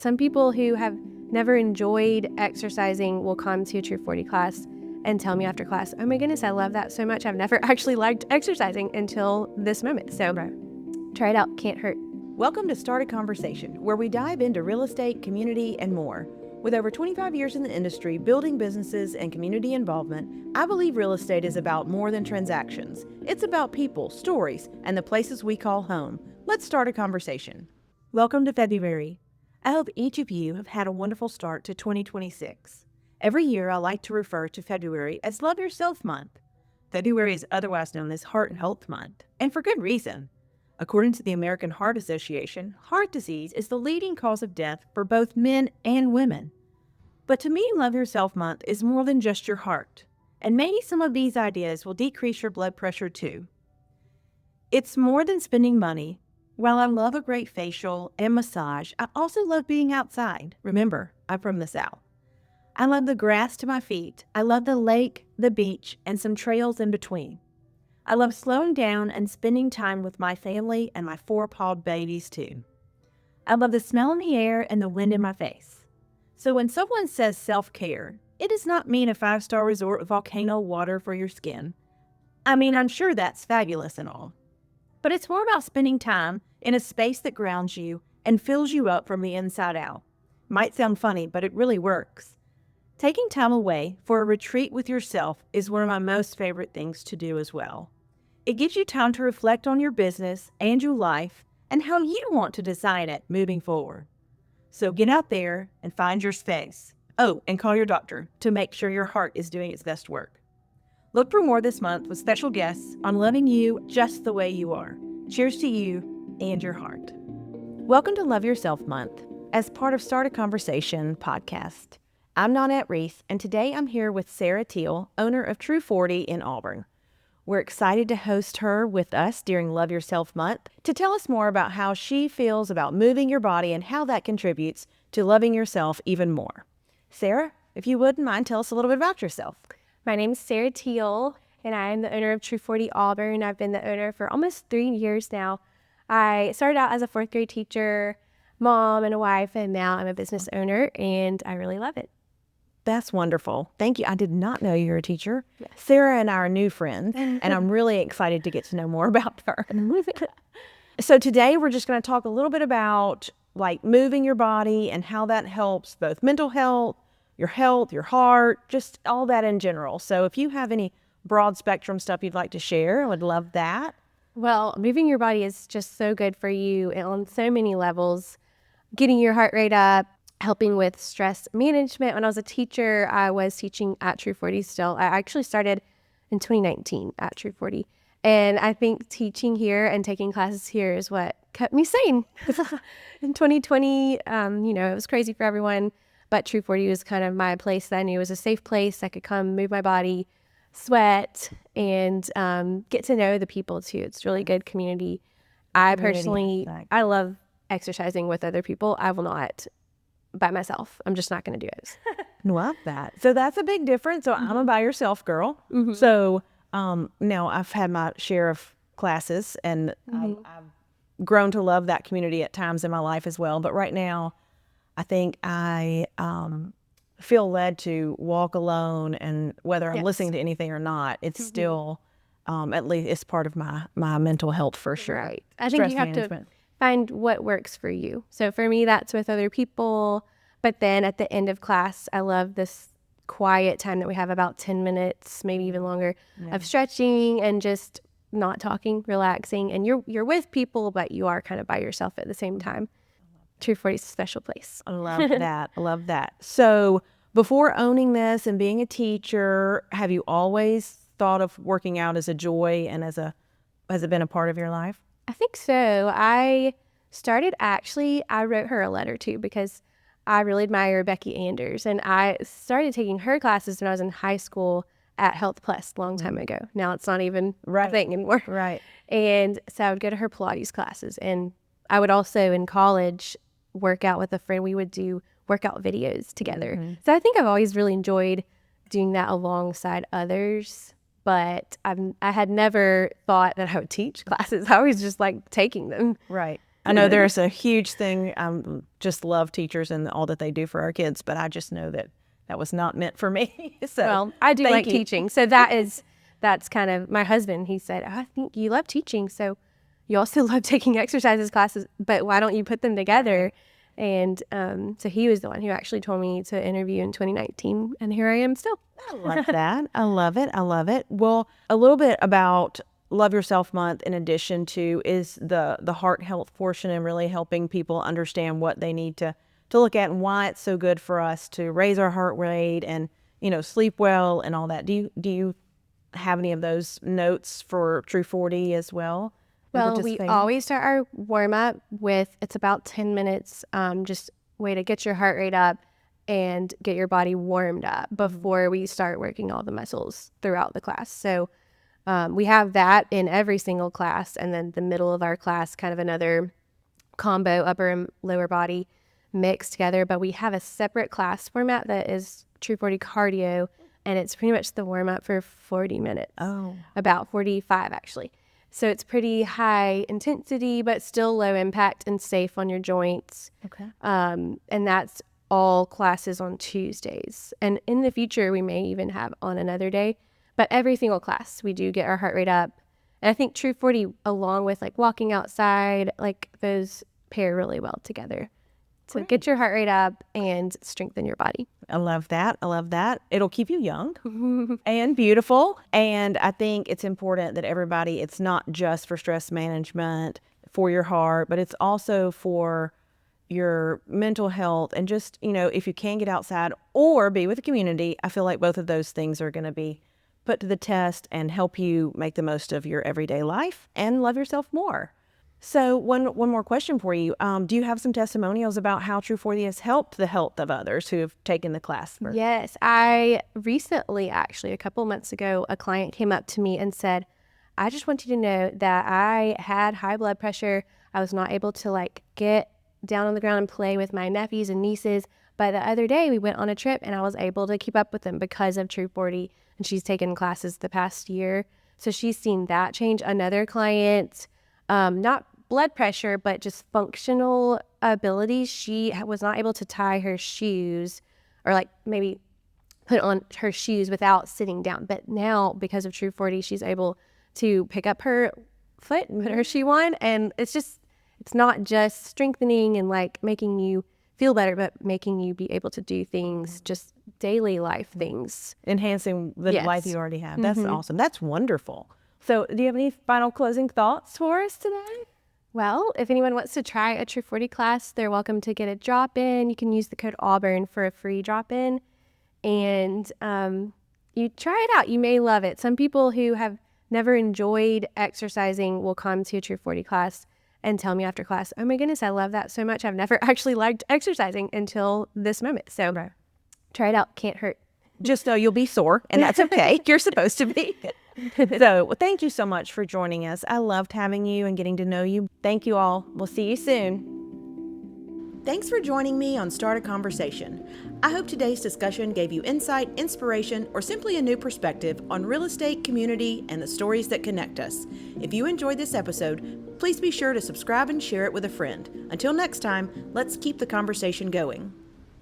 Some people who have never enjoyed exercising will come to a True 40 class and tell me after class, oh my goodness, I love that so much. I've never actually liked exercising until this moment. So try it out. Can't hurt. Welcome to Start a Conversation, where we dive into real estate, community, and more. With over 25 years in the industry, building businesses and community involvement, I believe real estate is about more than transactions. It's about people, stories, and the places we call home. Let's start a conversation. Welcome to February. I hope each of you have had a wonderful start to 2026. Every year, I like to refer to February as Love Yourself Month. February is otherwise known as Heart and Health Month, and for good reason. According to the American Heart Association, heart disease is the leading cause of death for both men and women. But to me, Love Yourself Month is more than just your heart, and maybe some of these ideas will decrease your blood pressure too. It's more than spending money. While I love a great facial and massage, I also love being outside. Remember, I'm from the South. I love the grass to my feet. I love the lake, the beach, and some trails in between. I love slowing down and spending time with my family and my four-pawed babies too. I love the smell in the air and the wind in my face. So when someone says self-care, it does not mean a 5-star resort with volcano water for your skin. I mean, I'm sure that's fabulous and all. But it's more about spending time in a space that grounds you and fills you up from the inside out. Might sound funny, but it really works. Taking time away for a retreat with yourself is one of my most favorite things to do as well. It gives you time to reflect on your business and your life and how you want to design it moving forward. So get out there and find your space. Oh, and call your doctor to make sure your heart is doing its best work. Look for more this month with special guests on loving you just the way you are. Cheers to you and your heart. Welcome to Love Yourself Month as part of Start a Conversation podcast. I'm Nonette Reese, and today I'm here with Sarah Teal, owner of True 40 in Auburn. We're excited to host her with us during Love Yourself Month to tell us more about how she feels about moving your body and how that contributes to loving yourself even more. Sarah, if you wouldn't mind, tell us a little bit about yourself. My name is Sarah Teal, and I'm the owner of True 40 Auburn. I've been the owner for almost 3 years now. I started out as a 4th grade teacher, mom, and a wife, and now I'm a business owner, and I really love it. That's wonderful. Thank you. I did not know you were a teacher. Yes. Sarah and I are new friends, and I'm really excited to get to know more about her. So today we're just going to talk a little bit about like moving your body and how that helps both mental health, your heart, just all that in general. So if you have any broad spectrum stuff you'd like to share, I would love that. Well, moving your body is just so good for you on so many levels. Getting your heart rate up, helping with stress management. When I was a teacher, I was teaching at True 40 still. I actually started in 2019 at True 40. And I think teaching here and taking classes here is what kept me sane. In 2020, it was crazy for everyone. But True 40 was kind of my place that I knew was a safe place. I could come move my body, sweat, and get to know the people too. It's really good community. I love exercising with other people. I will not by myself. I'm just not going to do it. Love that. So that's a big difference. So I'm a by yourself girl. Mm-hmm. So now I've had my share of classes, and I've grown to love that community at times in my life as well. But right now, I think I feel led to walk alone, and whether I'm listening to anything or not, it's still, at least it's part of my mental health for sure. Right. I think you have to find what works for you. So for me, that's with other people. But then at the end of class, I love this quiet time that we have, about 10 minutes, maybe even longer, of stretching and just not talking, relaxing. And you're with people, but you are kind of by yourself at the same time. True 40 is a special place. I love that. I love that. So before owning this and being a teacher, have you always thought of working out as a joy and has it been a part of your life? I think so. I wrote her a letter too, because I really admire Becky Anders, and I started taking her classes when I was in high school at Health Plus a long time ago. Now it's not even a thing anymore. Right. And so I would go to her Pilates classes, and I would also in college work out with a friend. We would do workout videos together. Mm-hmm. So I think I've always really enjoyed doing that alongside others, but I had never thought that I would teach classes. I always just like taking them. Right. I know there's a huge thing. Just love teachers and all that they do for our kids, but I just know that that was not meant for me. So Well, I do like thank you. teaching. So that's kind of my husband. He said, I think you love teaching. So you also love taking exercises classes, but why don't you put them together? And so he was the one who actually told me to interview in 2019. And here I am still. I love that. I love it. I love it. Well, a little bit about Love Yourself Month in addition to is the heart health portion and really helping people understand what they need to look at and why it's so good for us to raise our heart rate and, sleep well and all that. Do you have any of those notes for True 40 as well? Well, we always start our warm up with it's about 10 minutes, just way to get your heart rate up and get your body warmed up before we start working all the muscles throughout the class. So we have that in every single class, and then the middle of our class, kind of another combo, upper and lower body mixed together. But we have a separate class format that is True 40 cardio, and it's pretty much the warm up for 40 minutes. Oh, About 45 actually. So it's pretty high intensity, but still low impact and safe on your joints. okay. And that's all classes on Tuesdays. And in the future, we may even have on another day. But every single class, we do get our heart rate up. And I think True 40, along with like walking outside, like those pair really well together. So get your heart rate up and strengthen your body. I love that. I love that. It'll keep you young and beautiful. And I think it's important that everybody, it's not just for stress management, for your heart, but it's also for your mental health and just, if you can get outside or be with the community, I feel like both of those things are going to be put to the test and help you make the most of your everyday life and love yourself more. So one more question for you. Do you have some testimonials about how True 40 has helped the health of others who have taken the class? Yes, I recently, actually, a couple months ago, a client came up to me and said, I just want you to know that I had high blood pressure. I was not able to get down on the ground and play with my nephews and nieces. But the other day we went on a trip and I was able to keep up with them because of True 40. And she's taken classes the past year. So she's seen that change. Another client, not blood pressure, but just functional abilities. She was not able to tie her shoes or maybe put on her shoes without sitting down. But now, because of True 40, she's able to pick up her foot and put her shoe on. And it's not just strengthening and making you feel better, but making you be able to do things, just daily life things. Enhancing the life you already have. That's awesome. That's wonderful. So do you have any final closing thoughts for us today? Well, if anyone wants to try a True 40 class, they're welcome to get a drop-in. You can use the code Auburn for a free drop-in. And you try it out. You may love it. Some people who have never enjoyed exercising will come to a True 40 class and tell me after class, oh my goodness, I love that so much. I've never actually liked exercising until this moment. So try it out. Can't hurt. Just know you'll be sore, and that's okay. You're supposed to be. So thank you so much for joining us. I loved having you and getting to know you. Thank you all. We'll see you soon. Thanks for joining me on Start a Conversation. I hope today's discussion gave you insight, inspiration, or simply a new perspective on real estate, community, and the stories that connect us. If you enjoyed this episode, please be sure to subscribe and share it with a friend. Until next time, let's keep the conversation going.